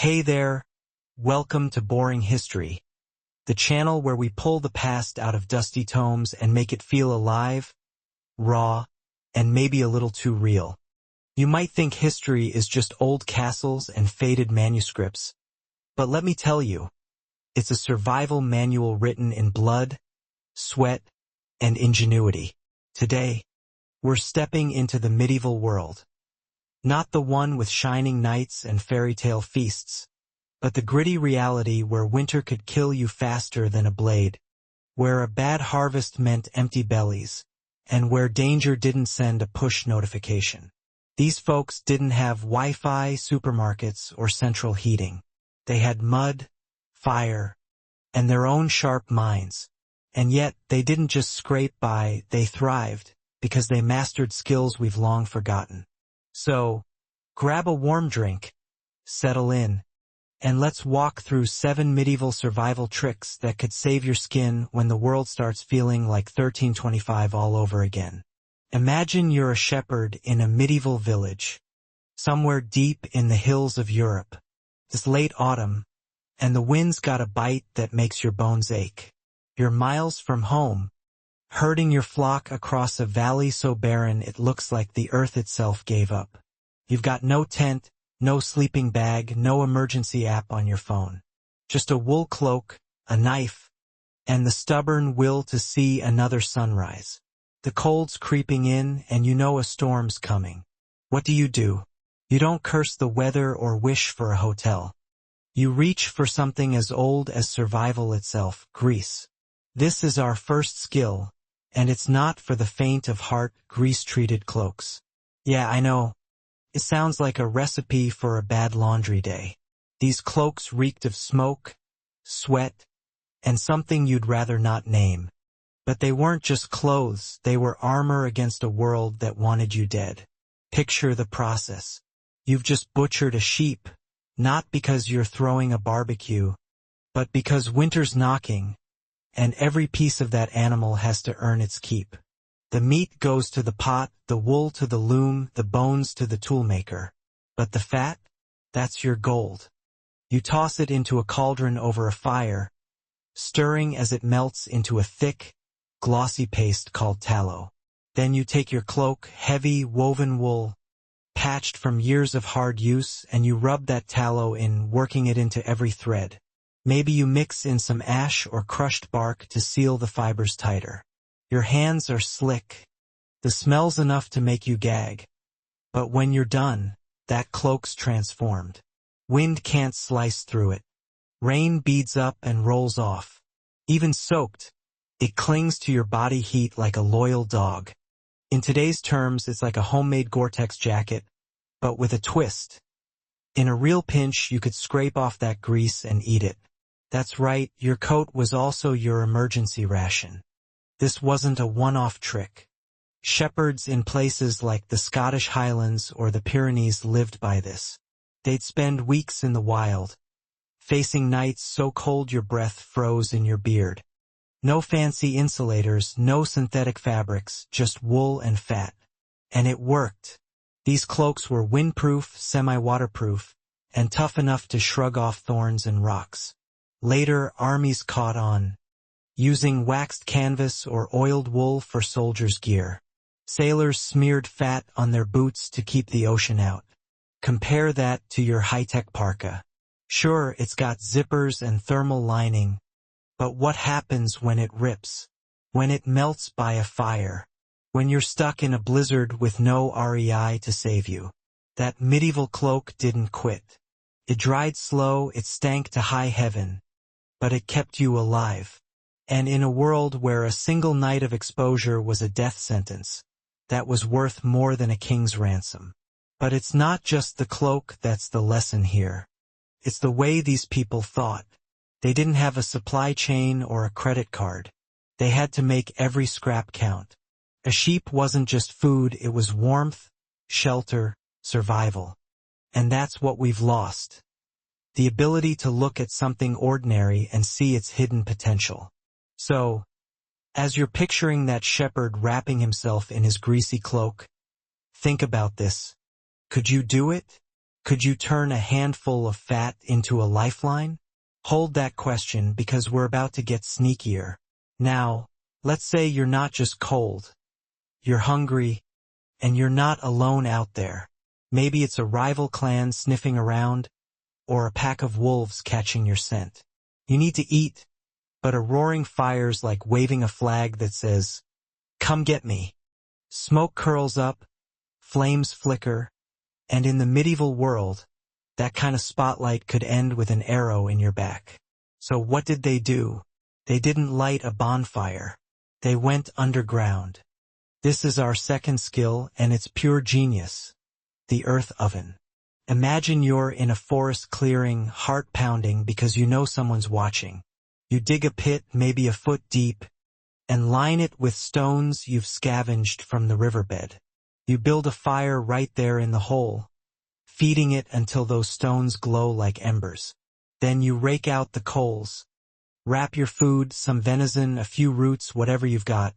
Hey there, welcome to Boring History, the channel where we pull the past out of dusty tomes and make it feel alive, raw, and maybe a little too real. You might think history is just old castles and faded manuscripts, but let me tell you, it's a survival manual written in blood, sweat, and ingenuity. Today, we're stepping into the medieval world. Not the one with shining knights and fairy tale feasts, but the gritty reality where winter could kill you faster than a blade, where a bad harvest meant empty bellies, and where danger didn't send a push notification. These folks didn't have Wi-Fi, supermarkets, or central heating. They had mud, fire, and their own sharp minds. And yet, they didn't just scrape by, they thrived, because they mastered skills we've long forgotten. So, grab a warm drink, settle in, and let's walk through 7 medieval survival tricks that could save your skin when the world starts feeling like 1325 all over again. Imagine you're a shepherd in a medieval village, somewhere deep in the hills of Europe. It's late autumn, and the wind's got a bite that makes your bones ache. You're miles from home, herding your flock across a valley so barren it looks like the earth itself gave up. You've got no tent, no sleeping bag, no emergency app on your phone. Just a wool cloak, a knife, and the stubborn will to see another sunrise. The cold's creeping in and you know a storm's coming. What do? You don't curse the weather or wish for a hotel. You reach for something as old as survival itself, grease. This is our first skill, and it's not for the faint of heart, grease-treated cloaks. Yeah, I know. It sounds like a recipe for a bad laundry day. These cloaks reeked of smoke, sweat, and something you'd rather not name. But they weren't just clothes, they were armor against a world that wanted you dead. Picture the process. You've just butchered a sheep, not because you're throwing a barbecue, but because winter's knocking, and every piece of that animal has to earn its keep. The meat goes to the pot, the wool to the loom, the bones to the toolmaker. But the fat? That's your gold. You toss it into a cauldron over a fire, stirring as it melts into a thick, glossy paste called tallow. Then you take your cloak, heavy, woven wool, patched from years of hard use, and you rub that tallow in, working it into every thread. Maybe you mix in some ash or crushed bark to seal the fibers tighter. Your hands are slick. The smell's enough to make you gag. But when you're done, that cloak's transformed. Wind can't slice through it. Rain beads up and rolls off. Even soaked, it clings to your body heat like a loyal dog. In today's terms, it's like a homemade Gore-Tex jacket, but with a twist. In a real pinch, you could scrape off that grease and eat it. That's right, your coat was also your emergency ration. This wasn't a one-off trick. Shepherds in places like the Scottish Highlands or the Pyrenees lived by this. They'd spend weeks in the wild, facing nights so cold your breath froze in your beard. No fancy insulators, no synthetic fabrics, just wool and fat. And it worked. These cloaks were windproof, semi-waterproof, and tough enough to shrug off thorns and rocks. Later, armies caught on, using waxed canvas or oiled wool for soldiers' gear. Sailors smeared fat on their boots to keep the ocean out. Compare that to your high-tech parka. Sure, it's got zippers and thermal lining, but what happens when it rips? When it melts by a fire? When you're stuck in a blizzard with no REI to save you? That medieval cloak didn't quit. It dried slow, it stank to high heaven, but it kept you alive. And in a world where a single night of exposure was a death sentence, that was worth more than a king's ransom. But it's not just the cloak that's the lesson here. It's the way these people thought. They didn't have a supply chain or a credit card. They had to make every scrap count. A sheep wasn't just food, it was warmth, shelter, survival. And that's what we've lost. The ability to look at something ordinary and see its hidden potential. So, as you're picturing that shepherd wrapping himself in his greasy cloak, think about this. Could you do it? Could you turn a handful of fat into a lifeline? Hold that question because we're about to get sneakier. Now, let's say you're not just cold. You're hungry, and you're not alone out there. Maybe it's a rival clan sniffing around, or a pack of wolves catching your scent. You need to eat, but a roaring fire's like waving a flag that says, "Come get me." Smoke curls up, flames flicker, and in the medieval world, that kind of spotlight could end with an arrow in your back. So what did they do? They didn't light a bonfire. They went underground. This is our second skill, and it's pure genius. The earth oven. Imagine you're in a forest clearing, heart pounding because you know someone's watching. You dig a pit, maybe a foot deep, and line it with stones you've scavenged from the riverbed. You build a fire right there in the hole, feeding it until those stones glow like embers. Then you rake out the coals. Wrap your food, some venison, a few roots, whatever you've got,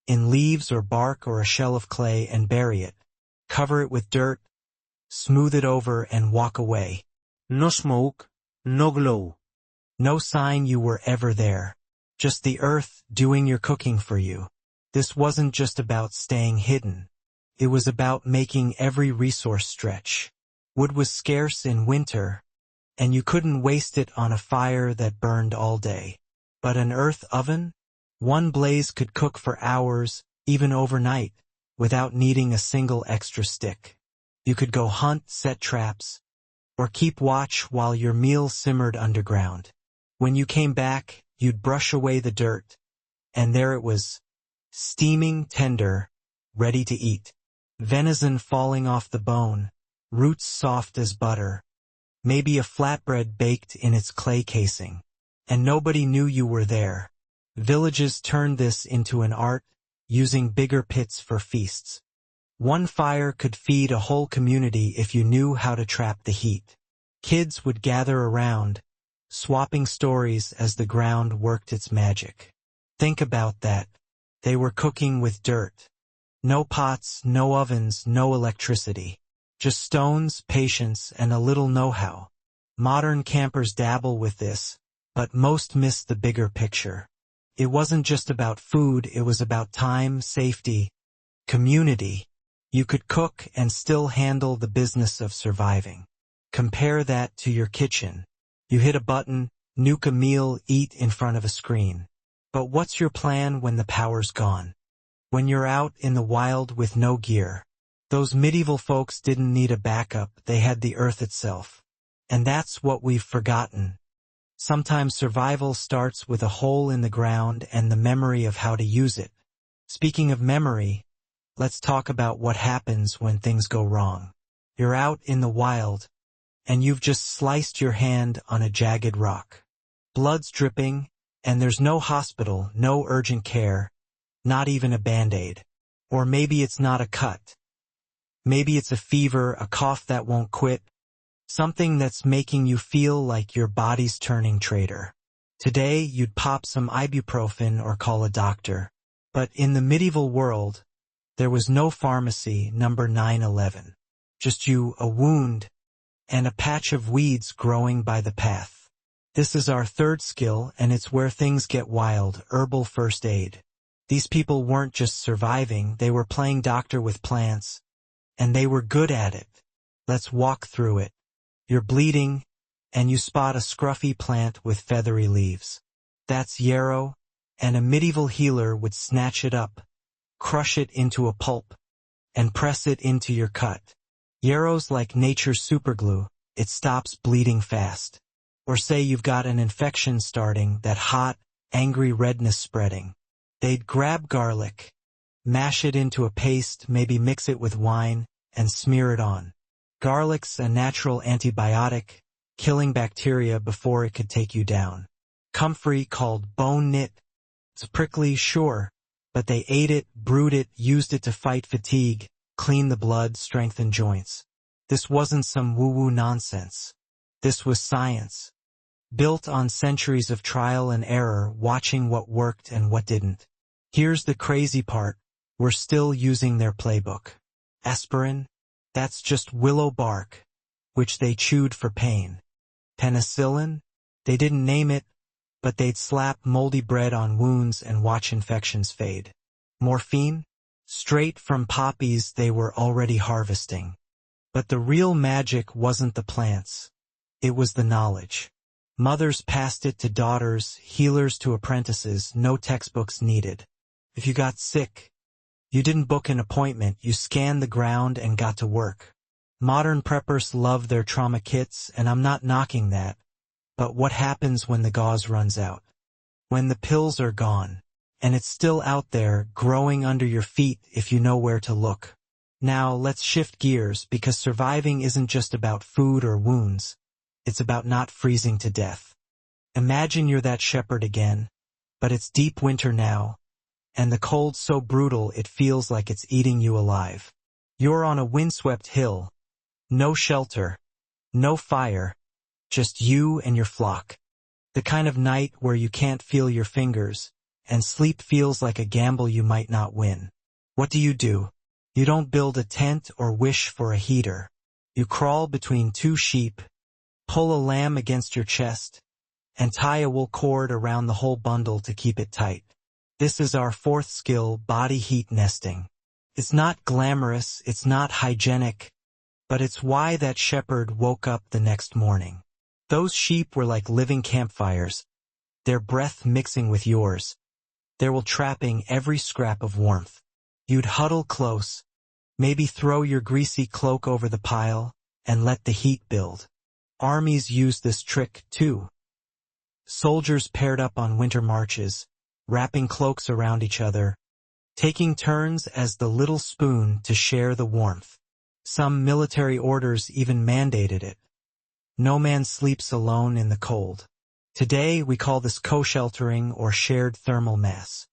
in leaves or bark or a shell of clay and bury it. Cover it with dirt, smooth it over and walk away. No smoke, no glow. No sign you were ever there. Just the earth doing your cooking for you. This wasn't just about staying hidden. It was about making every resource stretch. Wood was scarce in winter, and you couldn't waste it on a fire that burned all day. But an earth oven? One blaze could cook for hours, even overnight, without needing a single extra stick. You could go hunt, set traps, or keep watch while your meal simmered underground. When you came back, you'd brush away the dirt, and there it was, steaming, tender, ready to eat. Venison falling off the bone, roots soft as butter, maybe a flatbread baked in its clay casing. And nobody knew you were there. Villages turned this into an art, using bigger pits for feasts. One fire could feed a whole community if you knew how to trap the heat. Kids would gather around, swapping stories as the ground worked its magic. Think about that. They were cooking with dirt. No pots, no ovens, no electricity. Just stones, patience, and a little know-how. Modern campers dabble with this, but most miss the bigger picture. It wasn't just about food, it was about time, safety, community. You could cook and still handle the business of surviving. Compare that to your kitchen. You hit a button, nuke a meal, eat in front of a screen. But what's your plan when the power's gone? When you're out in the wild with no gear? Those medieval folks didn't need a backup, they had the earth itself. And that's what we've forgotten. Sometimes survival starts with a hole in the ground and the memory of how to use it. Speaking of memory, let's talk about what happens when things go wrong. You're out in the wild, and you've just sliced your hand on a jagged rock. Blood's dripping, and there's no hospital, no urgent care, not even a Band-Aid. Or maybe it's not a cut. Maybe it's a fever, a cough that won't quit, something that's making you feel like your body's turning traitor. Today, you'd pop some ibuprofen or call a doctor. But in the medieval world, there was no pharmacy, number 911. Just you, a wound, and a patch of weeds growing by the path. This is our third skill, and it's where things get wild, herbal first aid. These people weren't just surviving, they were playing doctor with plants, and they were good at it. Let's walk through it. You're bleeding, and you spot a scruffy plant with feathery leaves. That's yarrow, and a medieval healer would snatch it up, crush it into a pulp, and press it into your cut. Yarrow's like nature's superglue, it stops bleeding fast. Or say you've got an infection starting, that hot, angry redness spreading. They'd grab garlic, mash it into a paste, maybe mix it with wine, and smear it on. Garlic's a natural antibiotic, killing bacteria before it could take you down. Comfrey called bone knit. It's prickly, sure, but they ate it, brewed it, used it to fight fatigue, clean the blood, strengthen joints. This wasn't some woo-woo nonsense. This was science. Built on centuries of trial and error, watching what worked and what didn't. Here's the crazy part. We're still using their playbook. Aspirin? That's just willow bark. which they chewed for pain. Penicillin? They didn't name it, but they'd slap moldy bread on wounds and watch infections fade. Morphine? Straight from poppies they were already harvesting. But the real magic wasn't the plants. It was the knowledge. Mothers passed it to daughters, healers to apprentices, no textbooks needed. If you got sick, you didn't book an appointment, you scanned the ground and got to work. Modern preppers love their trauma kits, and I'm not knocking that. But what happens when the gauze runs out? When the pills are gone, and it's still out there, growing under your feet if you know where to look. Now let's shift gears, because surviving isn't just about food or wounds. It's about not freezing to death. Imagine you're that shepherd again, but it's deep winter now, and the cold so brutal it feels like it's eating you alive. You're on a windswept hill. No shelter. No fire. Just you and your flock. The kind of night where you can't feel your fingers, and sleep feels like a gamble you might not win. What do? You don't build a tent or wish for a heater. You crawl between two sheep, pull a lamb against your chest, and tie a wool cord around the whole bundle to keep it tight. This is our fourth skill, body heat nesting. It's not glamorous, it's not hygienic, but it's why that shepherd woke up the next morning. Those sheep were like living campfires, their breath mixing with yours, their trapping every scrap of warmth. You'd huddle close, maybe throw your greasy cloak over the pile, and let the heat build. Armies used this trick, too. Soldiers paired up on winter marches, wrapping cloaks around each other, taking turns as the little spoon to share the warmth. Some military orders even mandated it. No man sleeps alone in the cold. Today we call this co-sheltering or shared thermal mass.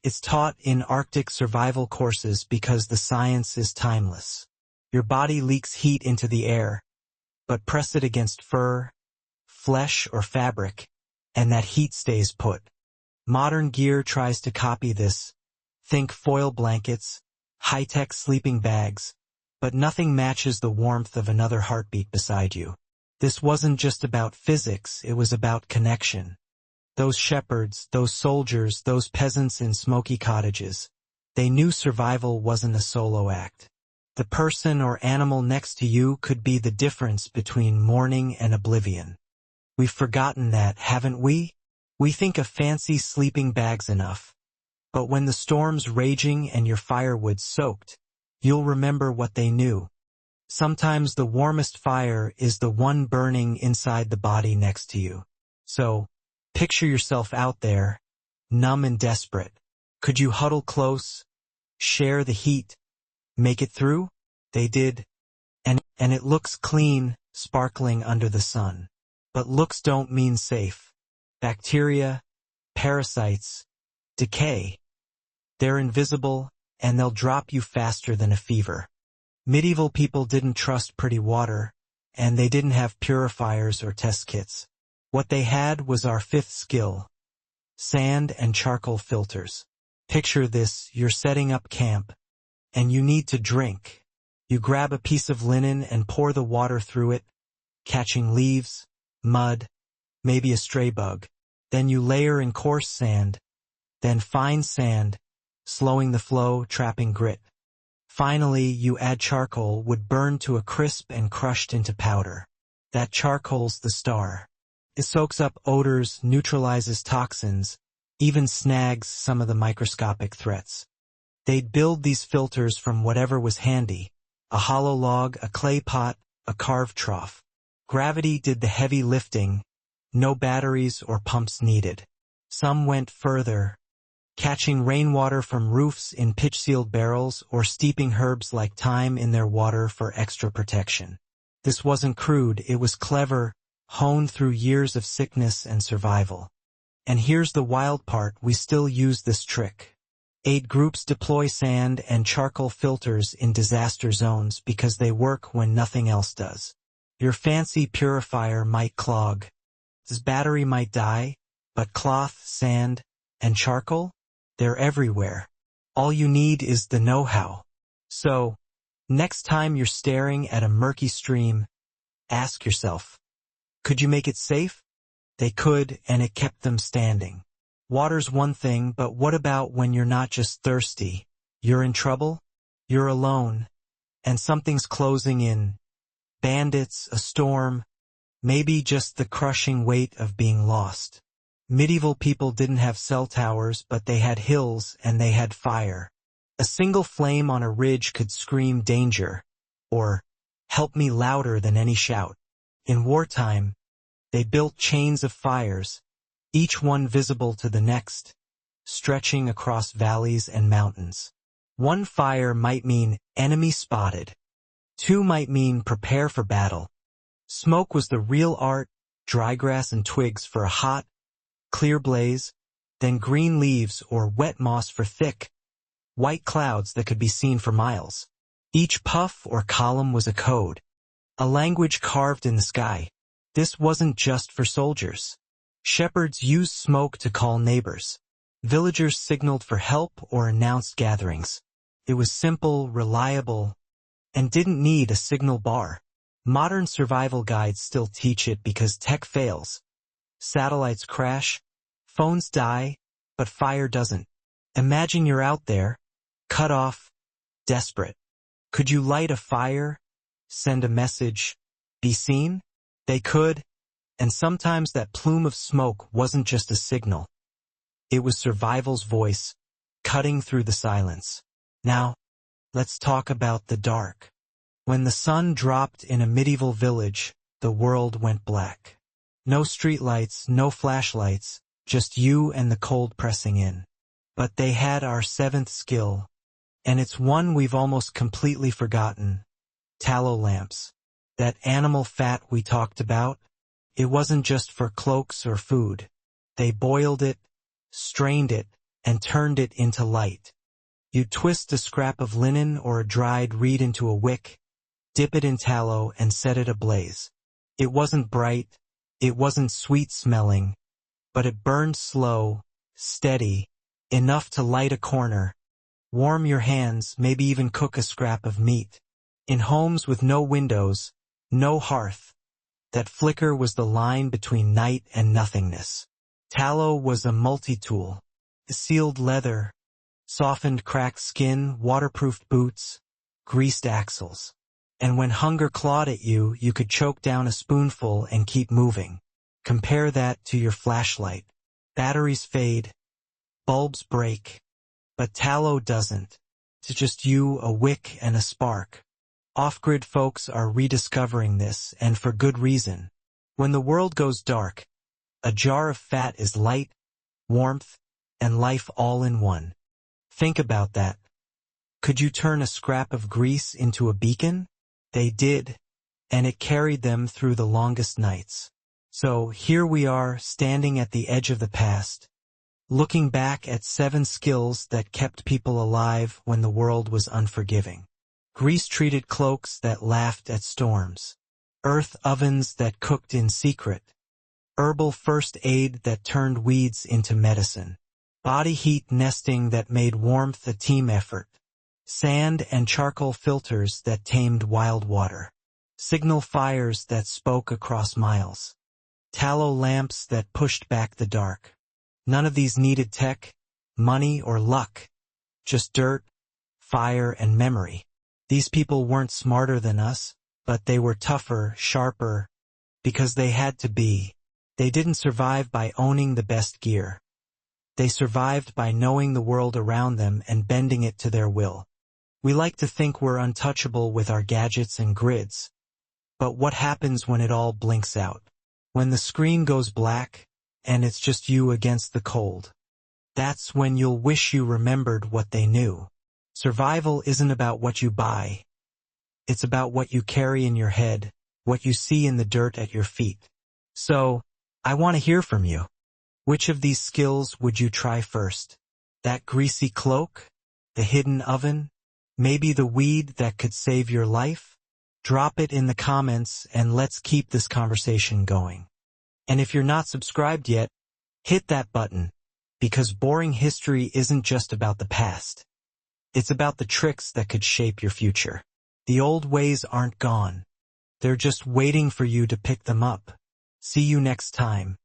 It's taught in Arctic survival courses because the science is timeless. Your body leaks heat into the air, but press it against fur, flesh, or fabric, and that heat stays put. Modern gear tries to copy this. Think foil blankets, high-tech sleeping bags, but nothing matches the warmth of another heartbeat beside you. This wasn't just about physics, it was about connection. Those shepherds, those soldiers, those peasants in smoky cottages, they knew survival wasn't a solo act. The person or animal next to you could be the difference between morning and oblivion. We've forgotten that, haven't we? We think a fancy sleeping bag's enough. But when the storm's raging and your firewood's soaked, you'll remember what they knew. Sometimes the warmest fire is the one burning inside the body next to you. So, picture yourself out there, numb and desperate. Could you huddle close, share the heat, make it through? They did. And it looks clean, sparkling under the sun. But looks don't mean safe. Bacteria, parasites, decay. They're invisible, and they'll drop you faster than a fever. Medieval people didn't trust pretty water, and they didn't have purifiers or test kits. What they had was our fifth skill: sand and charcoal filters. Picture this, you're setting up camp, and you need to drink. You grab a piece of linen and pour the water through it, catching leaves, mud, maybe a stray bug. Then you layer in coarse sand, then fine sand, slowing the flow, trapping grit. Finally, you add charcoal, wood burned to a crisp and crushed into powder. That charcoal's the star. It soaks up odors, neutralizes toxins, even snags some of the microscopic threats. They'd build these filters from whatever was handy: a hollow log, a clay pot, a carved trough. Gravity did the heavy lifting, no batteries or pumps needed. Some went further, catching rainwater from roofs in pitch-sealed barrels or steeping herbs like thyme in their water for extra protection. This wasn't crude, it was clever, honed through years of sickness and survival. And here's the wild part, we still use this trick. Aid groups deploy sand and charcoal filters in disaster zones because they work when nothing else does. Your fancy purifier might clog. This battery might die, but cloth, sand, and charcoal? They're everywhere. All you need is the know-how. So, next time you're staring at a murky stream, Ask yourself, could you make it safe? They could, and it kept them standing. Water's one thing, but what about when you're not just thirsty? You're in trouble? You're alone, and something's closing in. Bandits, a storm, maybe just the crushing weight of being lost. Medieval people didn't have cell towers, but they had hills and they had fire. A single flame on a ridge could scream danger, or help me louder than any shout. In wartime, they built chains of fires, each one visible to the next, stretching across valleys and mountains. One fire might mean enemy spotted. Two might mean prepare for battle. Smoke was the real art, dry grass and twigs for a hot, clear blaze, then green leaves or wet moss for thick, white clouds that could be seen for miles. Each puff or column was a code, a language carved in the sky. This wasn't just for soldiers. Shepherds used smoke to call neighbors. Villagers signaled for help or announced gatherings. It was simple, reliable, and didn't need a signal bar. Modern survival guides still teach it because tech fails. Satellites crash, phones die, but fire doesn't. Imagine you're out there, cut off, desperate. Could you light a fire, send a message, be seen? They could, and sometimes that plume of smoke wasn't just a signal. It was survival's voice, cutting through the silence. Now, let's talk about the dark. When the sun dropped in a medieval village, the world went black. No streetlights, no flashlights, just you and the cold pressing in. But they had our seventh skill, and it's one we've almost completely forgotten. Tallow lamps. That animal fat we talked about, it wasn't just for cloaks or food. They boiled it, strained it, and turned it into light. You twist a scrap of linen or a dried reed into a wick, dip it in tallow and set it ablaze. It wasn't bright, it wasn't sweet-smelling, but it burned slow, steady, enough to light a corner, warm your hands, maybe even cook a scrap of meat. In homes with no windows, no hearth, that flicker was the line between night and nothingness. Tallow was a multi-tool. Sealed leather, softened cracked skin, waterproofed boots, greased axles. And when hunger clawed at you, you could choke down a spoonful and keep moving. Compare that to your flashlight. Batteries fade, bulbs break, but tallow doesn't. It's just you, a wick, and a spark. Off-grid folks are rediscovering this, and for good reason. When the world goes dark, a jar of fat is light, warmth, and life all in one. Think about that. Could you turn a scrap of grease into a beacon? They did, and it carried them through the longest nights. So here we are, standing at the edge of the past, looking back at 7 skills that kept people alive when the world was unforgiving. Grease-treated cloaks that laughed at storms. Earth ovens that cooked in secret. Herbal first aid that turned weeds into medicine. Body heat nesting that made warmth a team effort. Sand and charcoal filters that tamed wild water. Signal fires that spoke across miles. Tallow lamps that pushed back the dark. None of these needed tech, money, or luck. Just dirt, fire, and memory. These people weren't smarter than us, but they were tougher, sharper, because they had to be. They didn't survive by owning the best gear. They survived by knowing the world around them and bending it to their will. We like to think we're untouchable with our gadgets and grids. But what happens when it all blinks out? When the screen goes black, and it's just you against the cold. That's when you'll wish you remembered what they knew. Survival isn't about what you buy. It's about what you carry in your head, what you see in the dirt at your feet. So, I want to hear from you. Which of these skills would you try first? That greasy cloak? The hidden oven? Maybe the weed that could save your life? Drop it in the comments and let's keep this conversation going. And if you're not subscribed yet, hit that button, because boring history isn't just about the past. It's about the tricks that could shape your future. The old ways aren't gone. They're just waiting for you to pick them up. See you next time.